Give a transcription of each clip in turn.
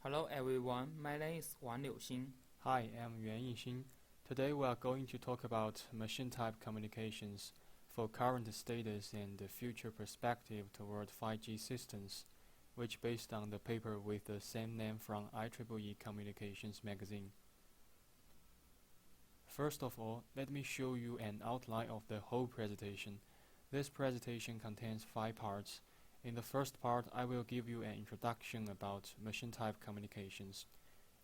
Hello everyone, my name is Wang Liuxin. Hi, I'm Yuan Yixin. Today we are going to talk about machine-type communications for current status and the future perspective toward 5G systems, which based on the paper with the same name from IEEE Communications magazine. First of all, let me show you an outline of the whole presentation. This presentation contains 5 parts. In the first part, I will give you an introduction about machine-type communications,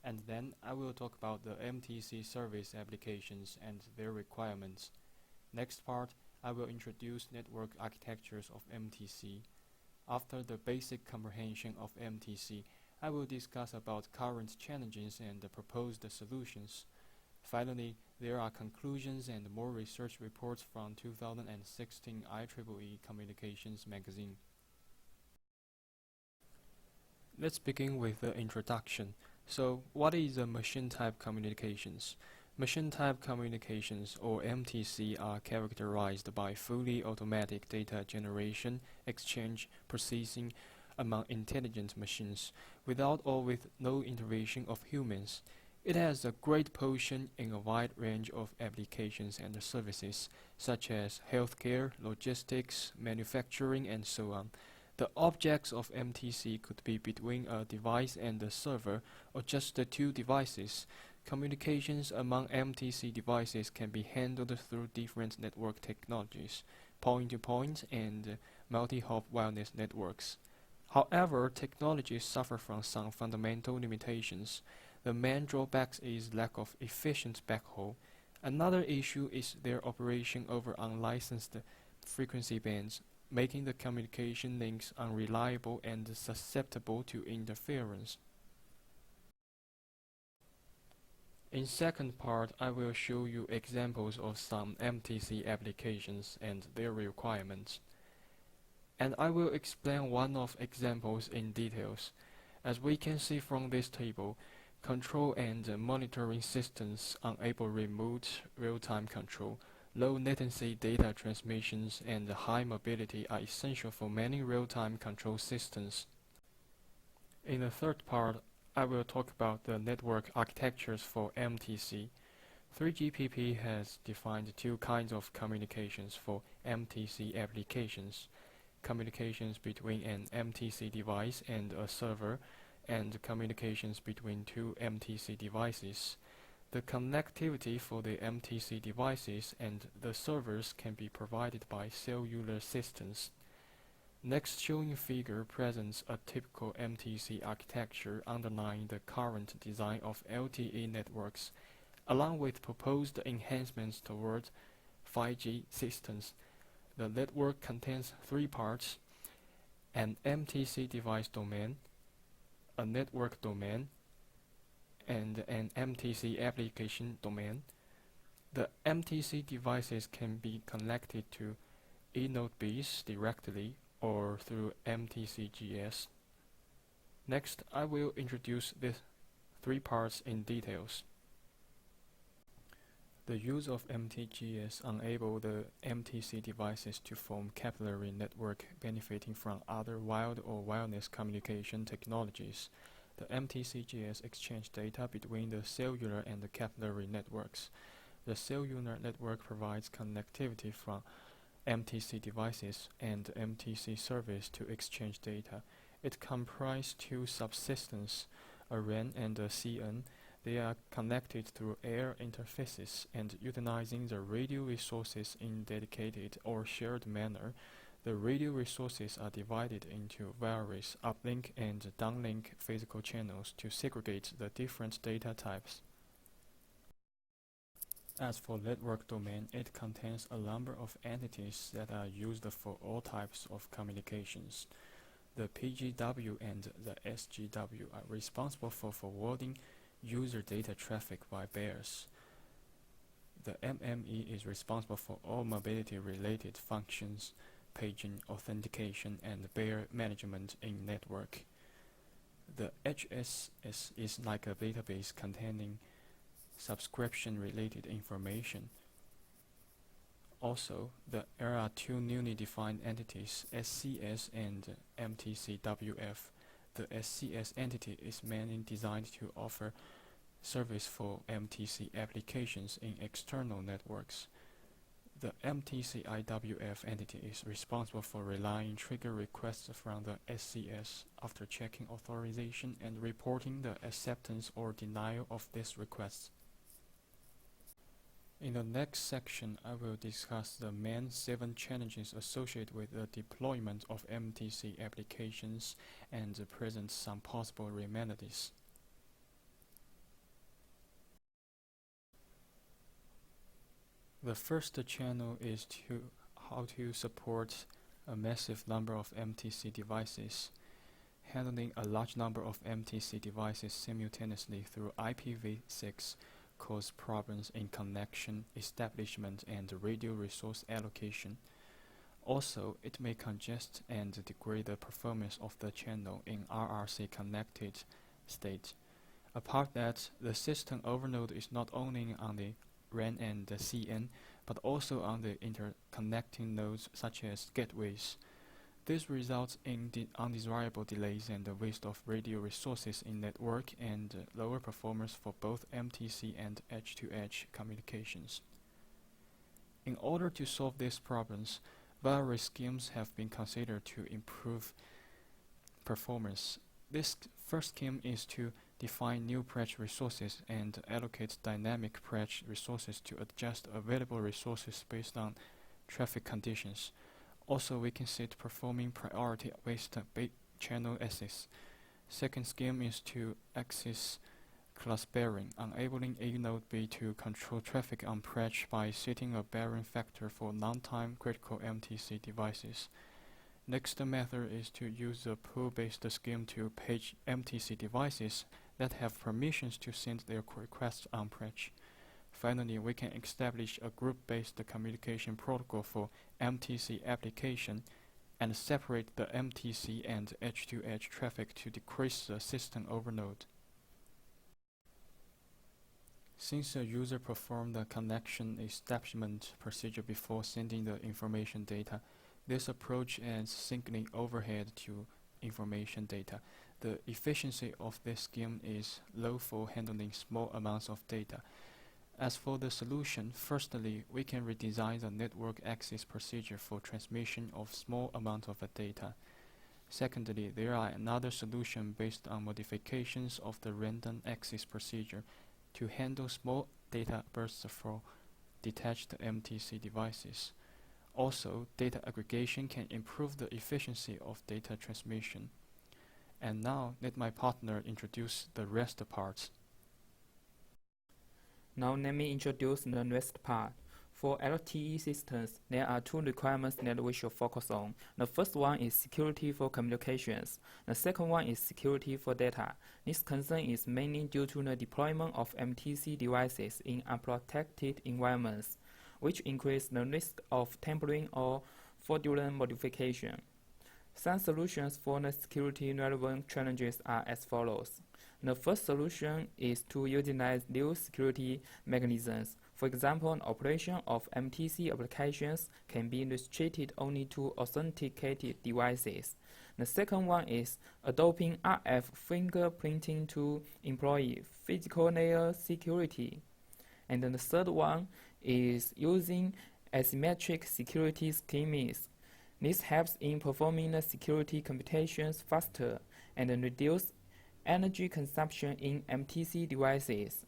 and then I will talk about the MTC service applications and their requirements. Next part, I will introduce network architectures of MTC. After the basic comprehension of MTC, I will discuss about current challenges and the proposed solutions. Finally, there are conclusions and more research reports from 2016 IEEE Communications magazine. Let's begin with the introduction. So, what is a machine-type communications? Machine-type communications, or MTC, are characterized by fully automatic data generation, exchange, processing among intelligent machines, without or with no intervention of humans. It has a great portion in a wide range of applications and services, such as healthcare, logistics, manufacturing, and so on. The objects of MTC could be between a device and a server, or just the two devices. Communications among MTC devices can be handled through different network technologies, point-to-point and multi-hop wireless networks. However, technologies suffer from some fundamental limitations. The main drawback is lack of efficient backhaul. Another issue is their operation over unlicensed frequency bands, making the communication links unreliable and susceptible to interference. In second part, I will show you examples of some MTC applications and their requirements. And I will explain one of examples in details. As we can see from this table, control and monitoring systems enable remote real-time control. Low latency data transmissions and high mobility are essential for many real-time control systems. In the third part, I will talk about the network architectures for MTC. 3GPP has defined two kinds of communications for MTC applications: communications between an MTC device and a server, and communications between two MTC devices. The connectivity for the MTC devices and the servers can be provided by cellular systems. Next showing figure presents a typical MTC architecture underlying the current design of LTE networks, along with proposed enhancements toward 5G systems. The network contains 3 parts: an MTC device domain, a network domain, and an MTC application domain. The MTC devices can be connected to eNodeBs directly or through MTCGS. Next, I will introduce these 3 parts in details. The use of MTGS enables the MTC devices to form capillary network benefiting from other wired or wireless communication technologies. The MTCGS exchange data between the cellular and the capillary networks. The cellular network provides connectivity from MTC devices and MTC service to exchange data. It comprises 2 subsystems, a RAN and a CN. They are connected through air interfaces and utilizing the radio resources in dedicated or shared manner. The radio resources are divided into various uplink and downlink physical channels to segregate the different data types. As for network domain, it contains a number of entities that are used for all types of communications. The PGW and the SGW are responsible for forwarding user data traffic by bears. The MME is responsible for all mobility-related functions, paging, authentication, and bear management in network. The HSS is like a database containing subscription-related information. Also, there are 2 newly defined entities, SCS and MTCWF. the SCS entity is mainly designed to offer service for MTC applications in external networks. The MTC IWF entity is responsible for relying trigger requests from the SCS after checking authorization and reporting the acceptance or denial of these requests. In the next section, I will discuss the main 7 challenges associated with the deployment of MTC applications and present some possible remedies. The first channel is how to support a massive number of MTC devices. Handling a large number of MTC devices simultaneously through IPv6 cause problems in connection establishment and radio resource allocation. Also, it may congest and degrade the performance of the channel in RRC connected state. Apart that, the system overload is not only on the RAN and the CN, but also on the interconnecting nodes such as gateways. This results in undesirable delays and the waste of radio resources in network and lower performance for both MTC and edge-to-edge communications. In order to solve these problems, various schemes have been considered to improve performance. This first scheme is to define new patch resources and allocate dynamic patch resources to adjust available resources based on traffic conditions. Also, we can set performing priority-based channel access. Second scheme is to access class bearing, enabling a node B to control traffic on patch by setting a bearing factor for non-time critical MTC devices. Next method is to use the pool-based scheme to page MTC devices that have permissions to send their requests on patch. Finally, we can establish a group-based communication protocol for MTC application and separate the MTC and edge-to-edge traffic to decrease the system overload. Since the user performed the connection establishment procedure before sending the information data, this approach adds signaling overhead to information data. The efficiency of this scheme is low for handling small amounts of data. As for the solution, firstly, we can redesign the network access procedure for transmission of small amounts of data. Secondly, there are another solution based on modifications of the random access procedure to handle small data bursts for detached MTC devices. Also, data aggregation can improve the efficiency of data transmission. And now, let my partner introduce the rest parts. Now let me introduce the rest part. For LTE systems, there are 2 requirements that we should focus on. The first one is security for communications. The second one is security for data. This concern is mainly due to the deployment of MTC devices in unprotected environments, which increase the risk of tampering or fraudulent modification. Some solutions for the security-relevant challenges are as follows. The first solution is to utilize new security mechanisms. For example, the operation of MTC applications can be restricted only to authenticated devices. The second one is adopting RF fingerprinting to employ physical layer security. And then the third one is using asymmetric security schemes. This helps in performing the security computations faster and reduce energy consumption in MTC devices.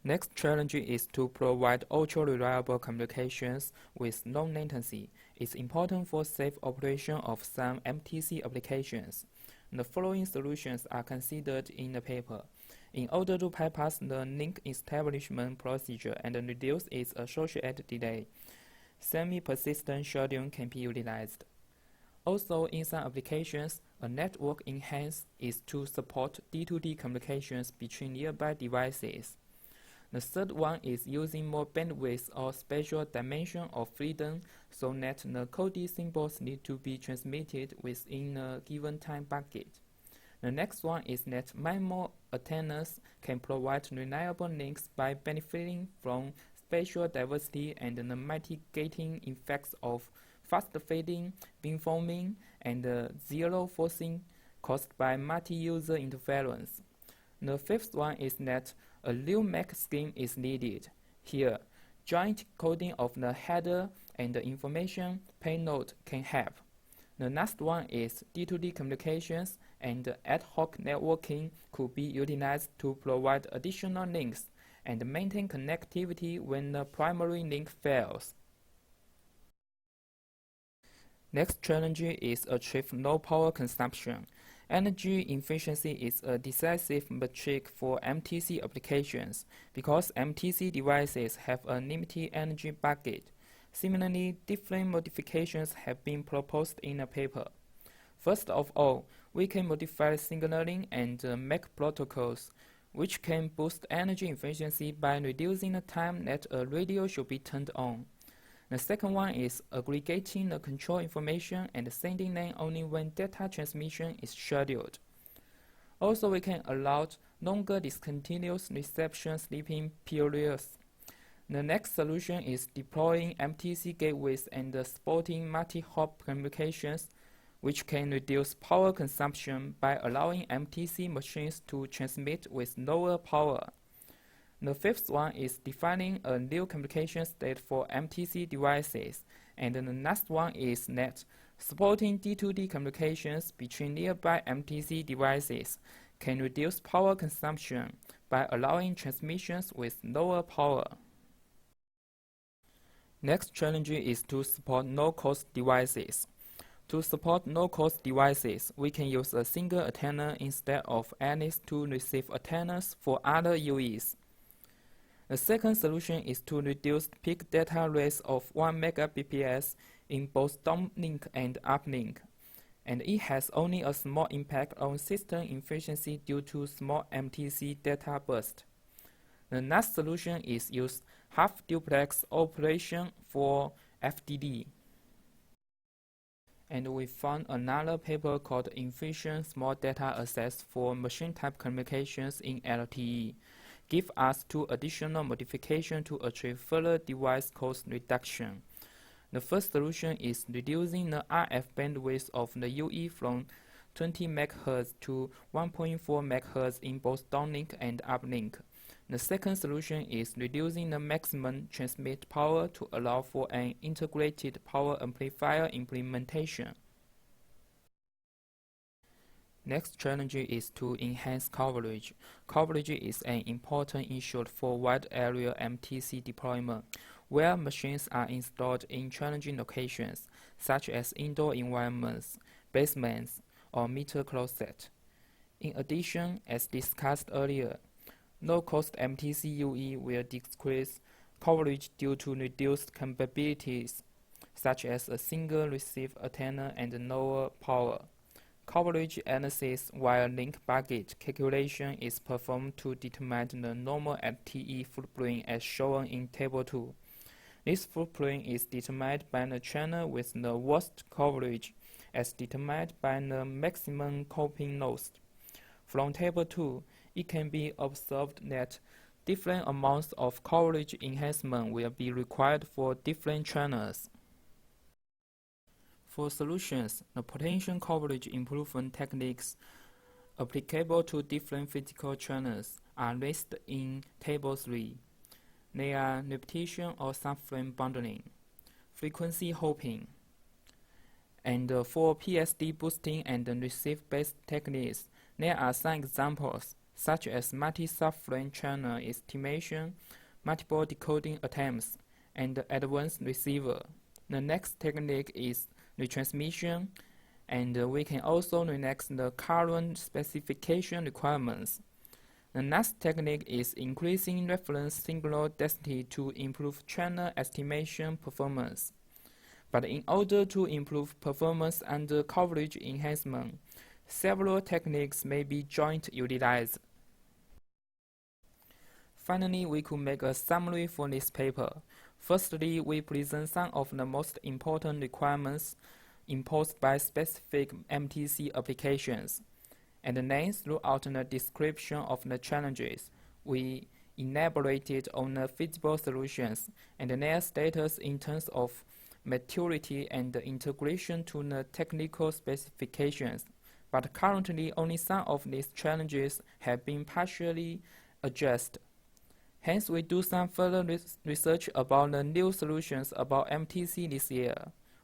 Next challenge is to provide ultra-reliable communications with low latency. It's important for safe operation of some MTC applications. The following solutions are considered in the paper. In order to bypass the link establishment procedure and reduce its associated delay, semi-persistent sharding can be utilized. Also, in some applications, a network enhanced is to support D2D communications between nearby devices. The third one is using more bandwidth or spatial dimension of freedom so that the coded symbols need to be transmitted within a given time bucket. The next one is that MIMO antennas can provide reliable links by benefiting from spatial diversity and the mitigating effects of fast fading, beamforming, and zero forcing caused by multi-user interference. The fifth one is that a new MAC scheme is needed. Here, joint coding of the header and the information payload can help. The next one is D2D communications, and ad hoc networking could be utilized to provide additional links and maintain connectivity when the primary link fails. Next challenge is achieve low power consumption. Energy efficiency is a decisive metric for MTC applications because MTC devices have a limited energy budget. Similarly, different modifications have been proposed in a paper. First of all, we can modify signaling and MAC protocols, which can boost energy efficiency by reducing the time that a radio should be turned on. The second one is aggregating the control information and sending them only when data transmission is scheduled. Also, we can allow longer discontinuous reception sleeping periods. The next solution is deploying MTC gateways and supporting multi-hop communications, which can reduce power consumption by allowing MTC machines to transmit with lower power. The fifth one is defining a new communication state for MTC devices, and the next one is that supporting D2D communications between nearby MTC devices can reduce power consumption by allowing transmissions with lower power. Next challenge is to support no-cost devices. To support no-cost devices, we can use a single antenna instead of at least two receive antennas for other UEs. The second solution is to reduce peak data rates of 1 Mbps in both downlink and uplink, and it has only a small impact on system efficiency due to small MTC data burst. The next solution is use half-duplex operation for FDD. And we found another paper called Efficient Small Data Access for Machine-Type Communications in LTE. Give us two additional modifications to achieve further device cost reduction. The first solution is reducing the RF bandwidth of the UE from 20 MHz to 1.4 MHz in both downlink and uplink. The second solution is reducing the maximum transmit power to allow for an integrated power amplifier implementation. Next challenge is to enhance coverage. Coverage is an important issue for wide area MTC deployment, where machines are installed in challenging locations, such as indoor environments, basements, or meter closet. In addition, as discussed earlier, low-cost MTC UE will decrease coverage due to reduced capabilities, such as a single receive antenna and lower power. Coverage analysis via link budget calculation is performed to determine the normal LTE footprint as shown in Table 2. This footprint is determined by the channel with the worst coverage as determined by the maximum coping loss. From Table 2, it can be observed that different amounts of coverage enhancement will be required for different channels. For solutions, the potential coverage improvement techniques applicable to different physical channels are listed in Table 3. They are repetition or subframe bundling, frequency hopping, and for PSD boosting and receive-based techniques, there are some examples, such as multi-subframe channel estimation, multiple decoding attempts, and advanced receiver. The next technique is retransmission, and we can also relax the current specification requirements. The next technique is increasing reference signal density to improve channel estimation performance. But in order to improve performance and coverage enhancement, several techniques may be jointly utilized. Finally, we could make a summary for this paper. Firstly, we present some of the most important requirements imposed by specific MTC applications. And then, throughout the description of the challenges, we elaborated on the feasible solutions and their status in terms of maturity and the integration to the technical specifications, but currently only some of these challenges have been partially addressed. Hence, we do some further research about the new solutions about MTC this year.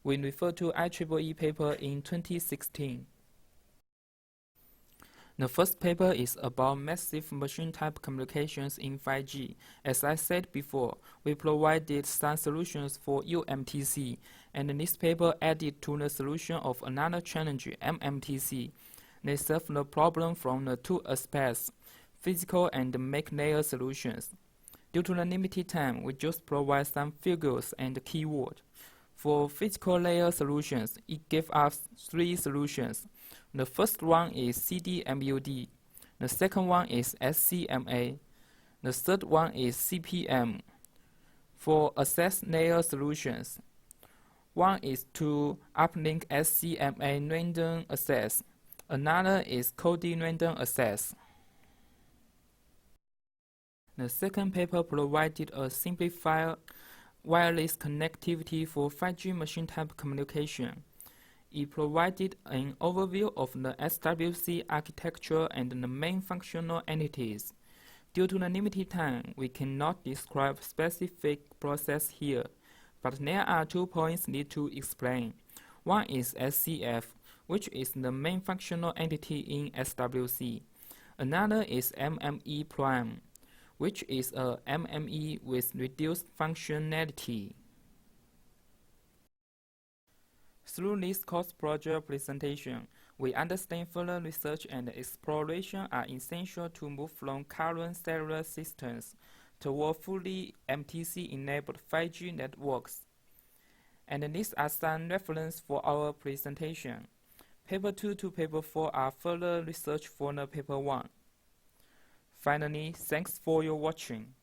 We refer to IEEE paper in 2016. The first paper is about massive machine-type communications in 5G. As I said before, we provided some solutions for UMTC, and this paper added to the solution of another challenge, MMTC. They solve the problem from the two aspects, physical and make layer solutions. Due to the limited time, we just provide some figures and keywords. For physical layer solutions, it gave us three solutions. The first one is CDMUD, the second one is SCMA, the third one is CPM. For access layer solutions, one is to uplink SCMA random access, another is coding random access. The second paper provided a simplified wireless connectivity for 5G machine-type communication. It provided an overview of the SWC architecture and the main functional entities. Due to the limited time, we cannot describe specific process here, but there are 2 points need to explain. One is SCF, which is the main functional entity in SWC. Another is MME prime, which is a MME with reduced functionality. Through this course project presentation, we understand further research and exploration are essential to move from current cellular systems toward fully MTC-enabled 5G networks. And these are some references for our presentation. Paper 2 to Paper 4 are further research for the Paper 1. Finally, thanks for your watching.